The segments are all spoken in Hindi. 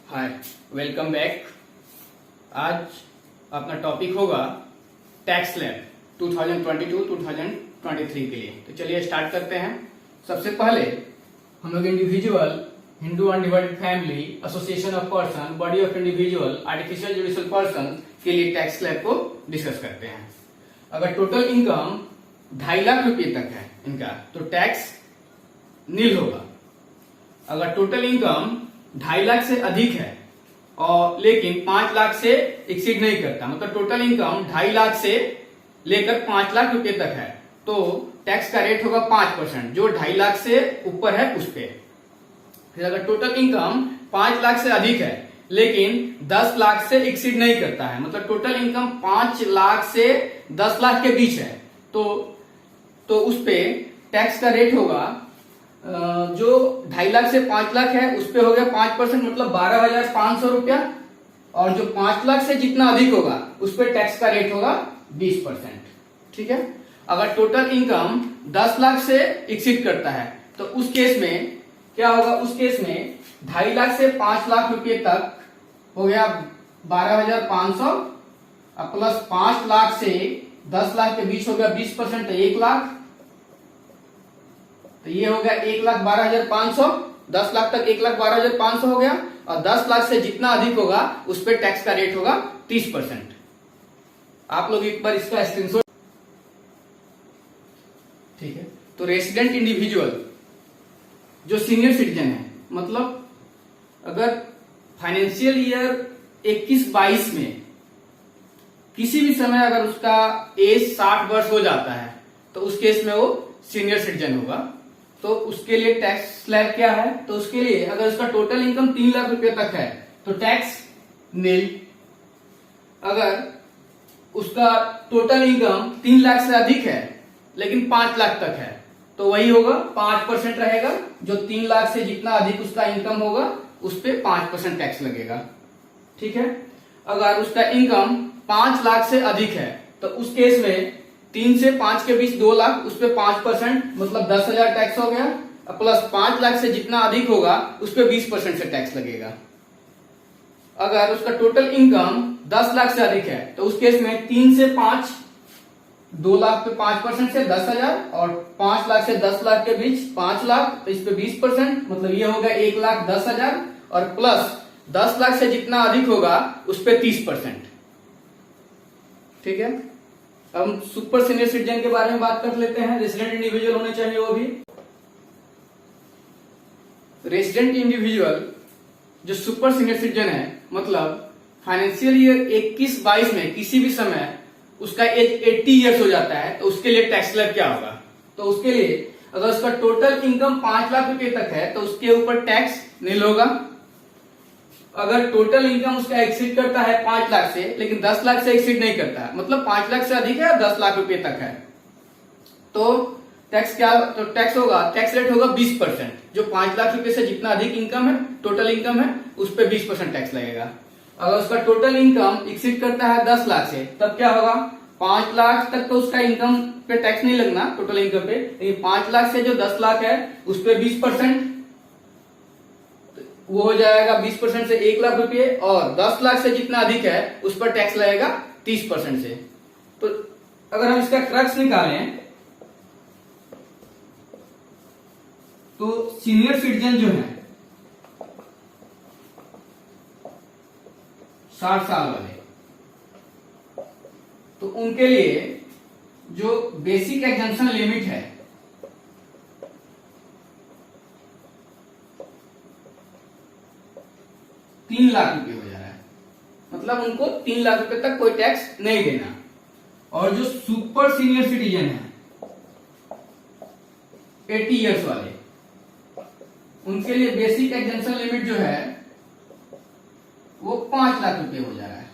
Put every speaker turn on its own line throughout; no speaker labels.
हाय, वेलकम बैक। आज अपना टॉपिक होगा टैक्स स्लैब 2022-2023 के लिए। तो चलिए स्टार्ट करते हैं। सबसे पहले हम लोग individual, Hindu undivided family, association of person, body of individual, artificial judicial person के लिए टैक्स स्लैब को डिस्कस करते हैं। अगर टोटल इनकम 2.5 लाख रुपए तक है इनका तो टैक्स नील होगा। अगर टोटल इनकम 2.5 लाख से अधिक है और लेकिन 5 लाख से एक्सीड नहीं करता, मतलब टोटल इनकम 2.5 लाख से लेकर 5 लाख रुपए तक है, तो टैक्स का रेट होगा 5%, जो 2.5 लाख से ऊपर है उस पे। फिर अगर टोटल इनकम 5 लाख से अधिक है लेकिन 10 लाख से एक्सीड नहीं करता है, मतलब टोटल इनकम 5 लाख से 10 लाख के बीच है, तो उस पे टैक्स का रेट होगा जो 2.5 लाख से 5 लाख है उस पे हो गया 5%, मतलब 12,500 रुपया। और जो 5 लाख से जितना अधिक होगा उस पे टैक्स का रेट होगा 20%। ठीक है। अगर टोटल इनकम 10 लाख से एक्सीड करता है तो उस केस में क्या होगा? उस केस में 2.5 लाख से 5 लाख रुपए तक हो गया 12,500 प्लस 5 लाख से 10 लाख के बीच हो गया 20%, तो 1 लाख। तो ये हो गया 1,12,500। 10 लाख तक 1,12,500 हो गया, और 10 लाख से जितना अधिक होगा उस पर टैक्स का रेट होगा 30%। आप लोग एक बार इसका स्क्रीनशॉट। ठीक है। तो रेसिडेंट इंडिविजुअल जो सीनियर सिटीजन है, मतलब अगर फाइनेंशियल ईयर 21-22 में किसी भी समय अगर उसका एज 60 वर्ष हो जाता है तो उस केस में वो सीनियर सिटीजन होगा। तो उसके लिए टैक्स स्लैब क्या है? तो उसके लिए अगर उसका टोटल इनकम 3 लाख रुपए तक है तो टैक्स नील। अगर उसका टोटल इनकम 3 लाख से अधिक है लेकिन 5 लाख तक है तो वही होगा 5% रहेगा, जो 3 लाख से जितना अधिक उसका इनकम होगा उस पे 5% टैक्स लगेगा। ठीक है। अगर उसका इनकम 5 लाख से अधिक है तो उस केस में 3 से 5 के बीच 2 लाख, उस पे 5%, मतलब 10,000 टैक्स हो गया, प्लस 5 लाख से जितना अधिक होगा उस पे 20% से टैक्स लगेगा। अगर उसका टोटल इनकम 10 लाख से अधिक है तो उस केस में 3 से 5 2 लाख पे 5% से 10,000, और 5 लाख से 10 लाख के बीच 5 लाख, तो इस पे 20%, मतलब ये हो गया 1,10,000, और प्लस 10 लाख से जितना अधिक होगा उस पे 30%। ठीक है। हम सुपर सीनियर सिटीजन के बारे में बात कर लेते हैं। रेसिडेंट इंडिविजुअल होने चाहिए वो भी। रेसिडेंट इंडिविजुअल जो सुपर सीनियर सिटीजन है, मतलब फाइनेंशियल ईयर 21-22 में किसी भी समय उसका एज 80 ईयर्स हो जाता है तो उसके लिए टैक्स स्लैब क्या होगा? तो उसके लिए अगर उसका टोटल इनकम 5 लाख रुपए तक है तो उसके ऊपर टैक्स नील होगा। अगर टोटल इनकम उसका एक्सीड करता है 5 लाख से लेकिन 10 लाख से एक्सीड नहीं करता है, मतलब 5 लाख से अधिक है और 10 लाख रुपए तक है, तो टैक्स क्या? तो टैक्स होगा, टैक्स रेट होगा 20%, जो 5 लाख रुपए से जितना अधिक इनकम है, टोटल इनकम है, उस पर 20% टैक्स लगेगा। अगर उसका टोटल इनकम एक्सीड करता है 10 लाख से तब क्या होगा? 5 लाख तक तो उसका इनकम पे टैक्स नहीं लगना टोटल इनकम पे, लेकिन 5 लाख से जो 10 लाख है उस पर 20%, वो हो जाएगा 20% से 1 लाख रुपए, और 10 लाख से जितना अधिक है उस पर टैक्स लगेगा 30% से। तो अगर हम इसका क्रक्स निकालें तो सीनियर सिटीजन जो है 60 साल वाले, तो उनके लिए जो बेसिक एग्जम्पशन लिमिट है 3 लाख रुपए हो जा रहा है, मतलब उनको 3 लाख रुपए तक कोई टैक्स नहीं देना। और जो सुपर सीनियर सिटीजन है 80 इयर्स वाले, उनके लिए बेसिक एग्जम्पशन लिमिट जो है वो 5 लाख रुपए हो जा रहा है।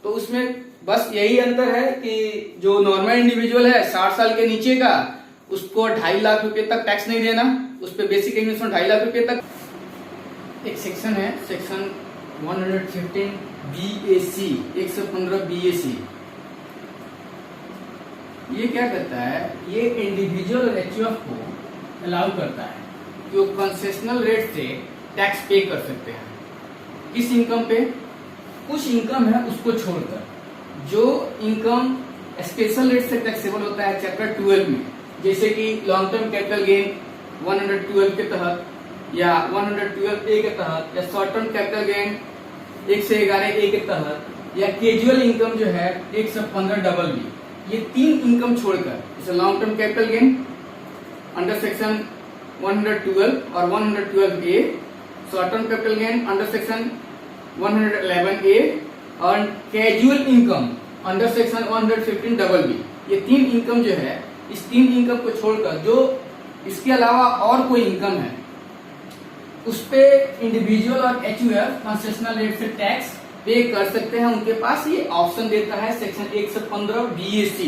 तो उसमें बस यही अंतर है कि जो नॉर्मल इंडिविजुअल है 60 साल के नीचे का, उसको 2.5 लाख रुपए तक टैक्स नहीं देना, उस पर बेसिक इन्वेस्टमेंट 2.5 लाख रुपए तक। एक सेक्शन है, सेक्शन 115 BAC, 115 BAC, ये क्या करता है, ये इंडिविजुअल और एचयूएफ को अलाउ करता है कि वो कंसेशनल रेट से टैक्स पे कर सकते हैं। किस इनकम पे? कुछ इनकम है उसको छोड़कर, जो इनकम स्पेशल रेट से टैक्सेबल होता है चैप्टर 12 में, जैसे कि लॉन्ग टर्म कैपिटल गेन 112 के तहत या 112A के तहत, या short term capital gain 111A के तहत, या कैजुअल इनकम जो है 115BB। ये 3 इनकम छोड़कर, जैसे long term capital gain under section 112 और 112A, short term capital gain under section 111A और casual income under section 115BB। ये 3 इनकम जो है, इस 3 इनकम को छोड़कर जो इसके अलावा और कोई इनकम है उस पे इंडिविजुअल और एचयूएफ कंसेशनल रेट से टैक्स पे कर सकते हैं। उनके पास ये ऑप्शन देता है सेक्शन 115 BAC,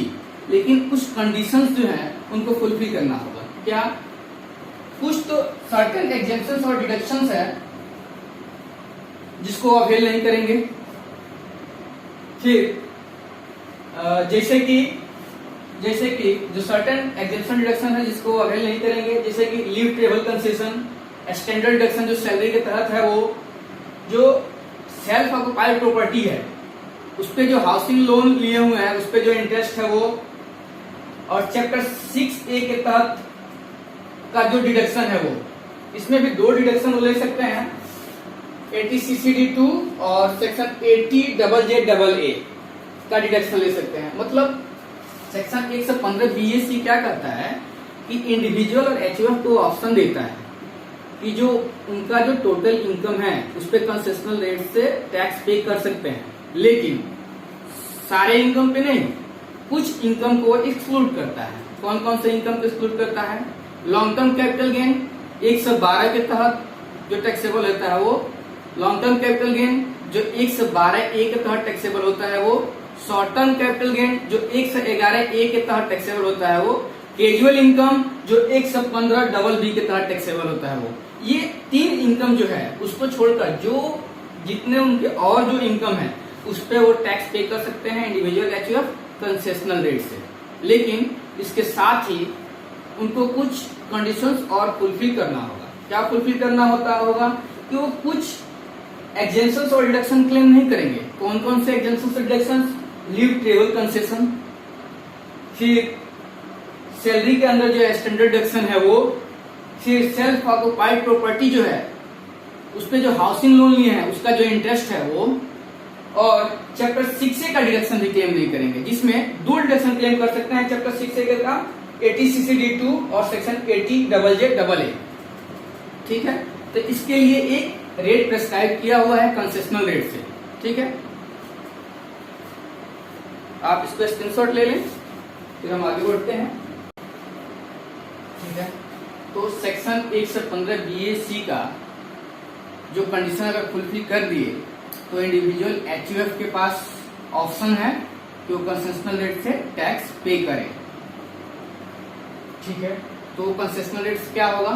लेकिन कुछ कंडीशंस जो है उनको फुलफिल करना होगा। क्या? कुछ तो सर्टेन एग्जेम्पशंस और डिडक्शंस है जिसको अवेल नहीं करेंगे। फिर जैसे कि जो सर्टेन एग्जेम्पशन डिडक्शन है जिसको अवेल नहीं करेंगे, जैसे कि leave travel concession, standard deduction जो सैलरी के तहत है, वो जो सेल्फ ऑक्युपाइड प्रॉपर्टी है उस पे जो हाउसिंग लोन लिए हुए हैं उस पे जो इंटरेस्ट है वो, और चैप्टर 6A के तहत का जो डिडक्शन है वो, इसमें भी 2 डिडक्शन ले सकते हैं, 80CCD2 और सेक्शन 80JJAA का डिडक्शन ले सकते हैं। मतलब सेक्शन 115 BAC क्या करता है कि इंडिविजुअल और एचयूएफ को ऑप्शन देता है कि जो उनका जो टोटल इनकम है उस पे कंसेशनल रेट से टैक्स पे कर सकते हैं, लेकिन सारे इनकम पे नहीं, कुछ इनकम को एक्सक्लूड करता है। कौन कौन से इनकम को एक्सक्लूड करता है? लॉन्ग टर्म कैपिटल गेन 112 के तहत जो टैक्सेबल होता है वो, लॉन्ग टर्म कैपिटल गेन जो 112A के तहत टैक्सेबल होता है वो, शॉर्ट टर्म कैपिटल गेन जो 111A के तहत टैक्सेबल होता है वो, कैजुअल इनकम जो 115BB के तहत टैक्सेबल होता है वो। ये 3 इनकम जो है उसको छोड़कर जो जितने उनके और जो इनकम है उस पे वो टैक्स पे कर सकते हैं इंडिविजुअल एचयूएफ कंसेशनल रेट से, लेकिन इसके साथ ही उनको कुछ कंडीशंस और फुलफिल करना होगा। क्या फुलफिल करना होगा कि वो कुछ एग्जेम्पशंस और डिडक्शन क्लेम नहीं करेंगे। कौन कौन से एग्जेम्पशंस और डिडक्शंस? लीव ट्रेवल कंसेशन, फिर सैलरी के अंदर जो स्टैंडर्ड डिडक्शन है वो, फिर सेल्फ ऑक्युपाइड प्रॉपर्टी जो है उस पे जो हाउसिंग लोन लिए हैं उसका जो इंटरेस्ट है वो, और चैप्टर 6A का डिडक्शन भी क्लेम नहीं करेंगे, जिसमें 2 डिडक्शन क्लेम कर सकते हैं चैप्टर 6A का 80CCD2 और सेक्शन 80JJAA। ठीक है, तो इसके लिए एक रेट प्रेस्क्राइब किया हुआ है कंसेशनल रेट से। ठीक है, आप इसको स्क्रीनशॉट ले लें, फिर हम आगे बढ़ते हैं। ठीक है, तो सेक्शन 115 BAC का जो कंडीशन अगर फुलफिल कर दिए तो इंडिविजुअल एचयूएफ के पास ऑप्शन है कि वो कंसेशनल रेट से टैक्स पे करे। ठीक है, तो कंसेशनल रेट क्या होगा?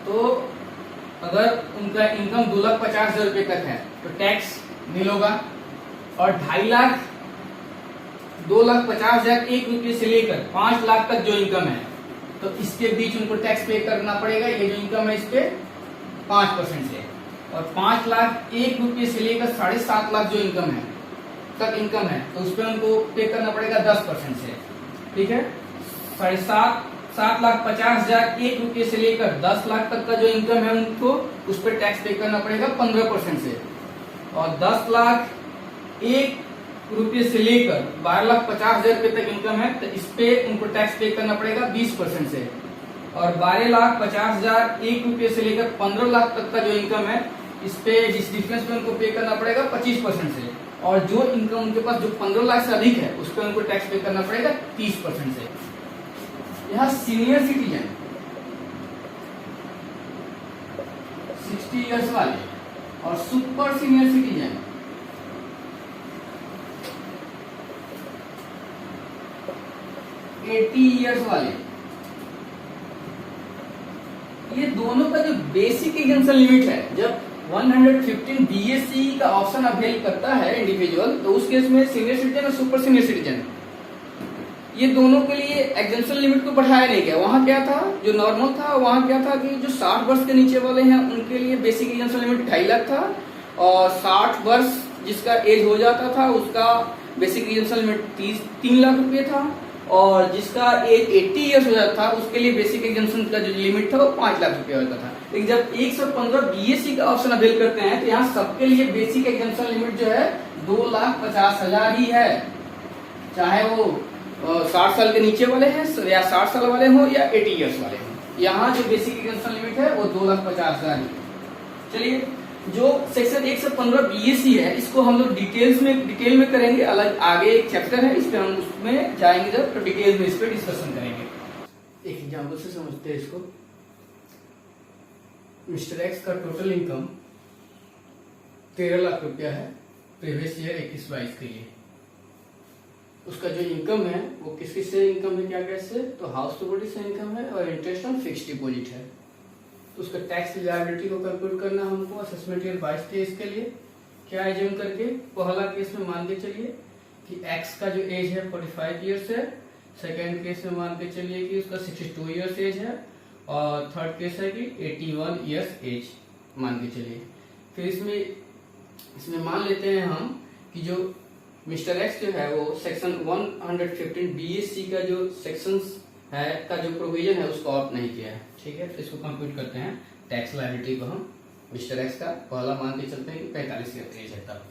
तो अगर उनका इनकम 2,50,000 रुपए तक है तो टैक्स नील होगा, और 2,50,001 से लेकर 5 लाख तक जो इनकम है तो इसके बीच उनको टैक्स पे करना पड़ेगा। ये जो इनकम है इस पे 5% से, और 5,01,000 से लेकर 7.5 लाख जो इनकम है तक इनकम है तो उस पे उनको पे करना पड़ेगा 10% से। ठीक है, 7,50,01 से लेकर 10 लाख तक का जो इनकम है उनको उस पर टैक्स पे करना पड़ेगा 15% से, और 10,01,000 से लेकर 12,50,000 रुपए तक इनकम है तो इस पे उनको टैक्स पे करना पड़ेगा 20% से, और 12,50,001 से लेकर 15 लाख तक का जो इनकम है इस पे जिस डिफरेंस पे उनको पे करना पड़ेगा 25% से, और जो इनकम उनके पास जो 15 लाख से अधिक है उस पे उनको टैक्स पे करना पड़ेगा 30% से। यहाँ सीनियर सिटीजन 60 इयर्स वाले और सुपर सीनियर सिटीजन 80 इयर्स वाले, ये दोनों का जो बेसिक एग्जेम्पशन लिमिट है, जब 115 BAC का ऑप्शन अवेल करता है इंडिविजुअल, तो उस केस में सीनियर सिटीजन और सुपर सीनियर सिटीजन ये दोनों के लिए एग्जेम्पशन लिमिट को बढ़ाया नहीं गया। वहां क्या था, जो नॉर्मल था वहां क्या था कि जो 60 वर्ष के नीचे वाले हैं उनके लिए बेसिक एग्जेम्पशन लिमिट 2.5 लाख था, और 60 वर्ष जिसका एज हो जाता था उसका बेसिक एग्जेम्पशन लिमिट 3 लाख रुपए था, और जिसका एज 80 ईयर्स हो जाता था उसके लिए बेसिक एग्जेम्पशन का जो लिमिट था वो 5 लाख रुपए होता था। लेकिन जब 115 बीएससी का ऑप्शन अवेल करते हैं तो यहाँ सबके लिए बेसिक एग्जेम्पशन लिमिट जो है 2,50,000 ही है, चाहे वो 60 साल के नीचे वाले हैं या 60 साल वाले हो या 80 ईयर्स वाले हो। यहाँ जो बेसिक एग्जेम्पशन लिमिट है वो 2,50,000 है। चलिए, जो सेक्शन 115 बीएससी है इसको हम लोग डिटेल में करेंगे, अलग आगे एक चैप्टर है इस पे, हम उसमें जाएंगे जब तो डिटेल में इस पे डिस्कशन करेंगे। एक एग्जांपल से समझते हैं इसको। मिस्टर एक्स का टोटल इनकम 13 लाख रुपया है प्रीवियस ईयर 21-22 के लिए। उसका जो इनकम है वो किस किस से इनकम है, क्या कैसे, तो हाउस प्रॉपर्टी से इनकम है और इंटरेस्ट ऑन फिक्स्ड डिपॉजिट है। तो उसका टैक्स लायबिलिटी को कैलकुलेट करना हमको असेसमेंट ईयर 22-23 के लिए। क्या एज्यूम करके, पहला केस में मान के चलिए कि एक्स का जो एज है 45 ईयर्स है, सेकेंड केस में मान के चलिए कि उसका 62 ईयर्स एज है, और थर्ड केस है कि 81 ईयर्स एज मान के चलिए। फिर इसमें मान लेते हैं हम कि जो मिस्टर एक्स जो है वो सेक्शन 115 बीएससी का जो सेक्शंस है का जो प्रोविजन है उसको ऑप्ट नहीं किया है। ठीक है, तो इसको कंप्यूट करते हैं टैक्स लायबिलिटी को। हम मिस्टर एक्स का पहला मान के चलते हैं 45 ईयर एज है तब,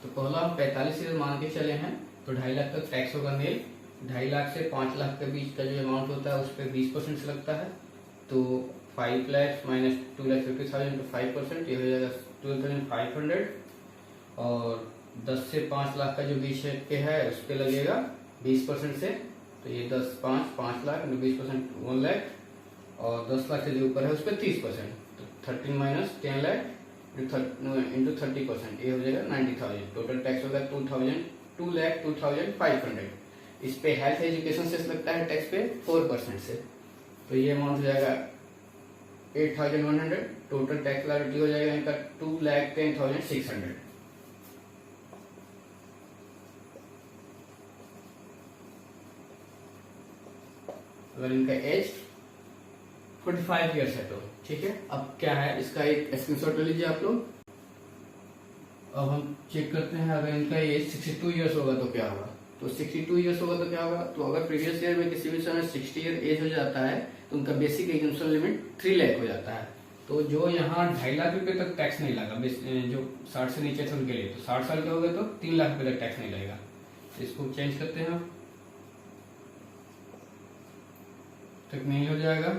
तो पहला हम 45 ईयर मान के चले हैं तो 2.5 लाख तक टैक्स होगा नील। 2.5 लाख से 5 लाख के बीच का जो अमाउंट होता है उस पर 20% से लगता है, तो 5 लाख माइनस 2,50,000 तो 5%, ये हो जाएगा 12,500, और 10 से 5 लाख का जो बीच के है उस पर लगेगा 20% से, तो ये 5 लाख 20% 1 लाख, और 10 लाख से जो ऊपर है उस पर 30%, तो 13 माइनस 10 लाख इंटू 30%, ये हो जाएगा 90,000। टोटल टैक्स होगा 2,02,500। इस पे हेल्थ एजुकेशन से लगता है टैक्स पे 4% से, तो ये अमाउंट हो जाएगा 8,100। टोटल टैक्स लायबिलिटी हो जाएगा इनका 2,10,600। अगर इनका एज 45 ईयर्स है तो ठीक है। अब क्या है, इसका एक स्क्रीनशॉट ले लीजिए आप लोग। अब हम चेक करते हैं अगर इनका एज 62 ईयर्स होगा तो क्या होगा। तो 62 ईयर्स होगा तो क्या होगा, तो अगर प्रीवियस ईयर में किसी भी समय 60 ईयर एज हो जाता है तो उनका बेसिक एग्जेम्पशन लिमिट 3 लाख हो जाता है। तो जो यहाँ 2.5 लाख रुपए तक टैक्स नहीं लगा, जो 60 से नीचे थे उनके लिए, तो 60 साल के हो गए तो 3 लाख रुपए तक टैक्स नहीं लगेगा। इसको चेंज करते हैं, तक नहीं हो जाएगा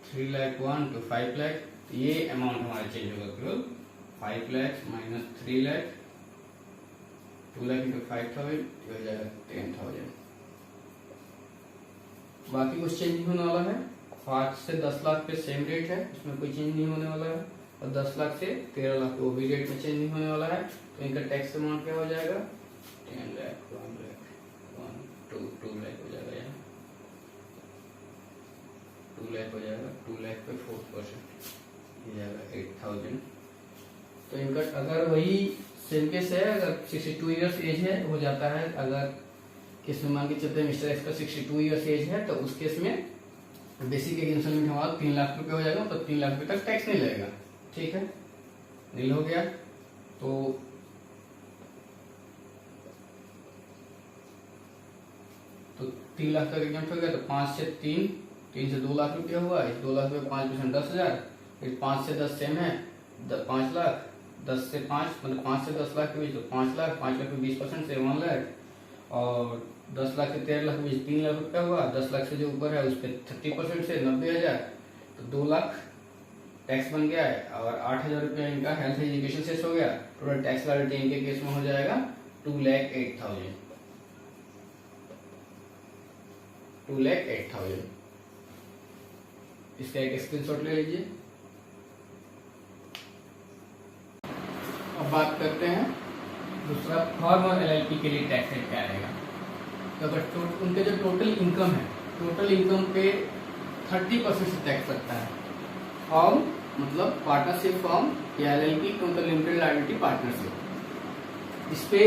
3 लाख 1 to 5 लाख, ये अमाउंट हमारा चेंज होगा केवल 5 लाख माइनस 3 लाख, 2 लाख इंटू 5,000 हो जाएगा 10,000। बाकी कुछ चेंज नहीं होने वाला है। 5 से 10 लाख पे सेम रेट है, उसमें कोई चेंज नहीं होने वाला है, और 10 लाख से 13 लाख वो भी रेट में चेंज नहीं होने वाला है। तो इनका टैक्स अमाउंट क्या हो जाएगा 10 लाख 1 लाख 2 लाख हो जाएगा, यहाँ 2 लाख हो जाएगा, 2 लाख पे 4% ये जाएगा 8,000। तो इनका अगर वही सेम केस है, अगर 62 ईयर्स एज है हो जाता है, अगर केस में मान के चलते हैं मिस्टर एक्स का 62 ईयर्स एज है तो उस केस में बेसिक एग्जेम्पशन लिमिट हमारा 3 लाख रुपए हो जाएगा, तो 3 लाख रुपए तक टैक्स नहीं लगेगा। ठीक है, नील हो गया। तो तो 3 लाख तक एग्जाम्प्ट हो गया, तो 5 से 3 से 2 लाख रुपया हुआ। इस 2 लाख रुपये 5% 10,000, फिर 5 से 10 सेम है 5 लाख, 10 से 5 मतलब 5 से 10 लाख के बीच तो 5 लाख, 5 लाख में 20% से 1 लाख, और 10 लाख से 13 लाख के बीच 3 लाख रुपया हुआ। 10 लाख से जो ऊपर है उस पर 30% से 90,000, तो 2 लाख टैक्स बन गया है, और 8,000 रुपया इनका हेल्थ एजुकेशन से हो गया। टोटल टैक्स लायबिलिटी इनके केस में हो जाएगा 2,08,000। 2,08,000। इसका एक स्क्रीनशॉट ले लीजिए। अब बात करते हैं दूसरा, फर्म और एलएलपी के लिए टैक्स रेट क्या रहेगा। तो अगर उनके जो टोटल इनकम है, टोटल इनकम पे 30% से टैक्स लगता है। फर्म मतलब पार्टनरशिप फर्म या एलएलपी मतलब लिमिटेड लायबिलिटी पार्टनरशिप, इस पे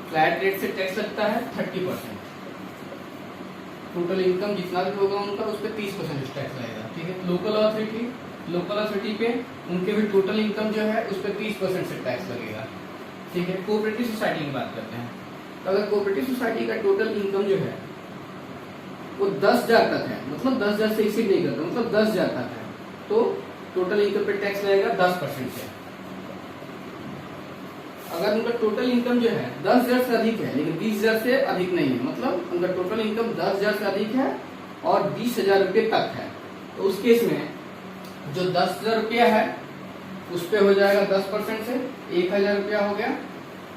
फ्लैट रेट से टैक्स लगता है 30%। टोटल इनकम जितना भी होगा उनका उस पर 30% टैक्स लगेगा। ठीक है, लोकल अथॉरिटी पे उनके भी टोटल इनकम जो है उस पर 30% से टैक्स लगेगा। ठीक है, कोऑपरेटिव सोसाइटी की बात करते हैं। तो अगर कोऑपरेटिव सोसाइटी का टोटल इनकम जो है वो 10,000 तक है, मतलब 10,000 से एक्सीड नहीं करता, मतलब 10,000 तक है, तो टोटल इनकम पे टैक्स लगेगा 10% से। अगर उनका टोटल इनकम जो है 10,000 से अधिक है लेकिन 20,000 से अधिक नहीं है, मतलब उनका टोटल इनकम 10,000 से अधिक है और 20,000 रुपये तक है, तो उस केस में जो 10,000 रुपया है उस पे हो जाएगा 10% से 1,000 रुपया हो गया,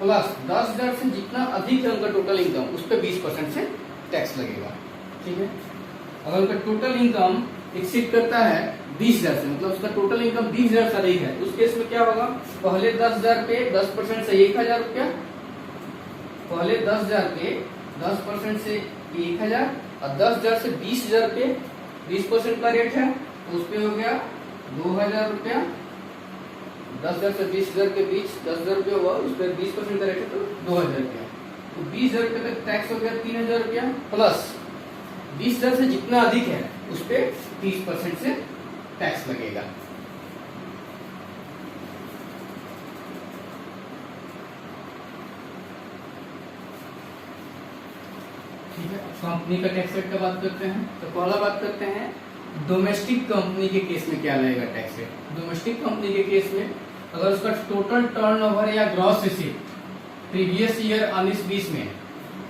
प्लस 10,000 से जितना अधिक है उनका टोटल इनकम उस पे 20% से टैक्स लगेगा। ठीक है, अगर उनका टोटल इनकम एक्सीड करता है 20,000 से, मतलब उसका टोटल इनकम 20,000 से अधिक है, उस केस में क्या होगा, पहले 10,000 पे 10% से 1,000 रुपया, पहले 10,000 पे 10% से 1,000 और 10,000 से 20,000 रुपये 20% का रेट है, तो उस पे हो गया 2,000 रुपया। 10,000 से 20,000 के बीच 10,000 रुपया हुआ, उस पर 20% का रेट है तो 2,000 रुपया, तो 20,000 रुपये तक टैक्स हो गया 3,000 रुपया, प्लस 20,000 से जितना अधिक है उस पे 30% से टैक्स लगेगा। ठीक है, कंपनी का टैक्स रेट का बात करते हैं। तो पहला बात करते हैं डोमेस्टिक कंपनी के केस में क्या लगेगा टैक्स रेट। डोमेस्टिक कंपनी के केस में अगर उसका टोटल टर्नओवर या ग्रॉस रिसीप्ट प्रीवियस ईयर 19-20 में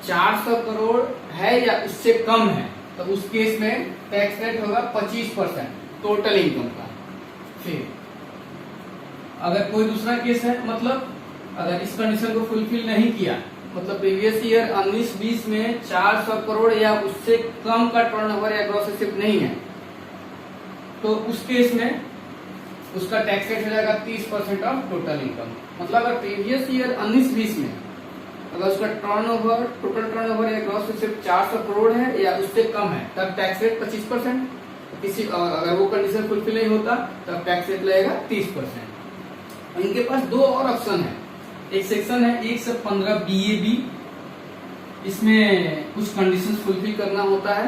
400 करोड़ है या उससे कम है, तो उस केस में टैक्स रेट होगा 25% टोटल इनकम का। फिर अगर कोई दूसरा केस है, मतलब अगर इस कंडीशन को फुलफिल नहीं किया, मतलब प्रीवियस ईयर 19-20 में 400 करोड़ या उससे कम का टर्नओवर या ग्रॉस रिसीप्ट नहीं है, तो उस केस में उसका टैक्स रेट हो जाएगा 30% ऑफ टोटल इनकम। मतलब अगर प्रीवियस ईयर 19-20 में अगर उसका टर्नओवर टोटल टर्नओवर या ग्रॉस रिसीप्ट 400 करोड़ है या उससे कम है, तब टैक्स रेट 25%। किसी अगर वो कंडीशन फुलफिल नहीं होता तब टैक्स रेट लगेगा 30%। इनके पास दो और ऑप्शन है, एक सेक्शन है 1 से 15 BAB, इसमें कुछ कंडीशंस फुलफिल करना होता है,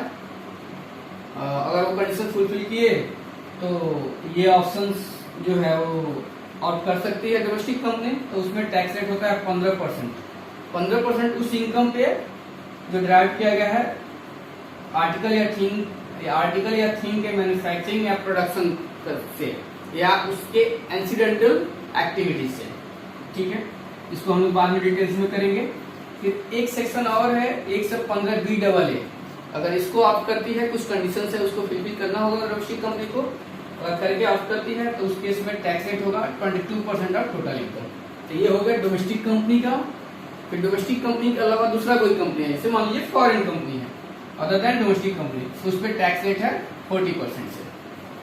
अगर वो कंडीशन फुलफिल किए तो ये ऑप्शंस जो है वो ऑप्ट कर सकती है डोमेस्टिक कंपनी। तो उसमें टैक्स रेट होता है 15%। 15% उस इनकम पे जो ड्राइव किया गया है आर्टिकल या थिंग के मैन्युफैक्चरिंग या प्रोडक्शन से या उसके इंसिडेंटल एक्टिविटीज से। ठीक है, इसको हम लोग बाद में डिटेल्स में करेंगे। फिर एक सेक्शन और है 1 से 15 BAA, अगर इसको ऑप्ट करती है, कुछ कंडीशन है उसको फिलफिल करना होगा डोमेस्टिक कंपनी को, अगर करके ऑप्ट करती है तो उस केस में टैक्स रेट होगा 22% ऑफ टोटल इनकम। तो ये हो गया डोमेस्टिक कंपनी का। फिर डोमेस्टिक कंपनी के अलावा दूसरा कोई कंपनी है, जैसे मान लीजिए फॉरेन कंपनी है अदर देन डोमेस्टिक कंपनी, तो उस पर टैक्स रेट है 40% से।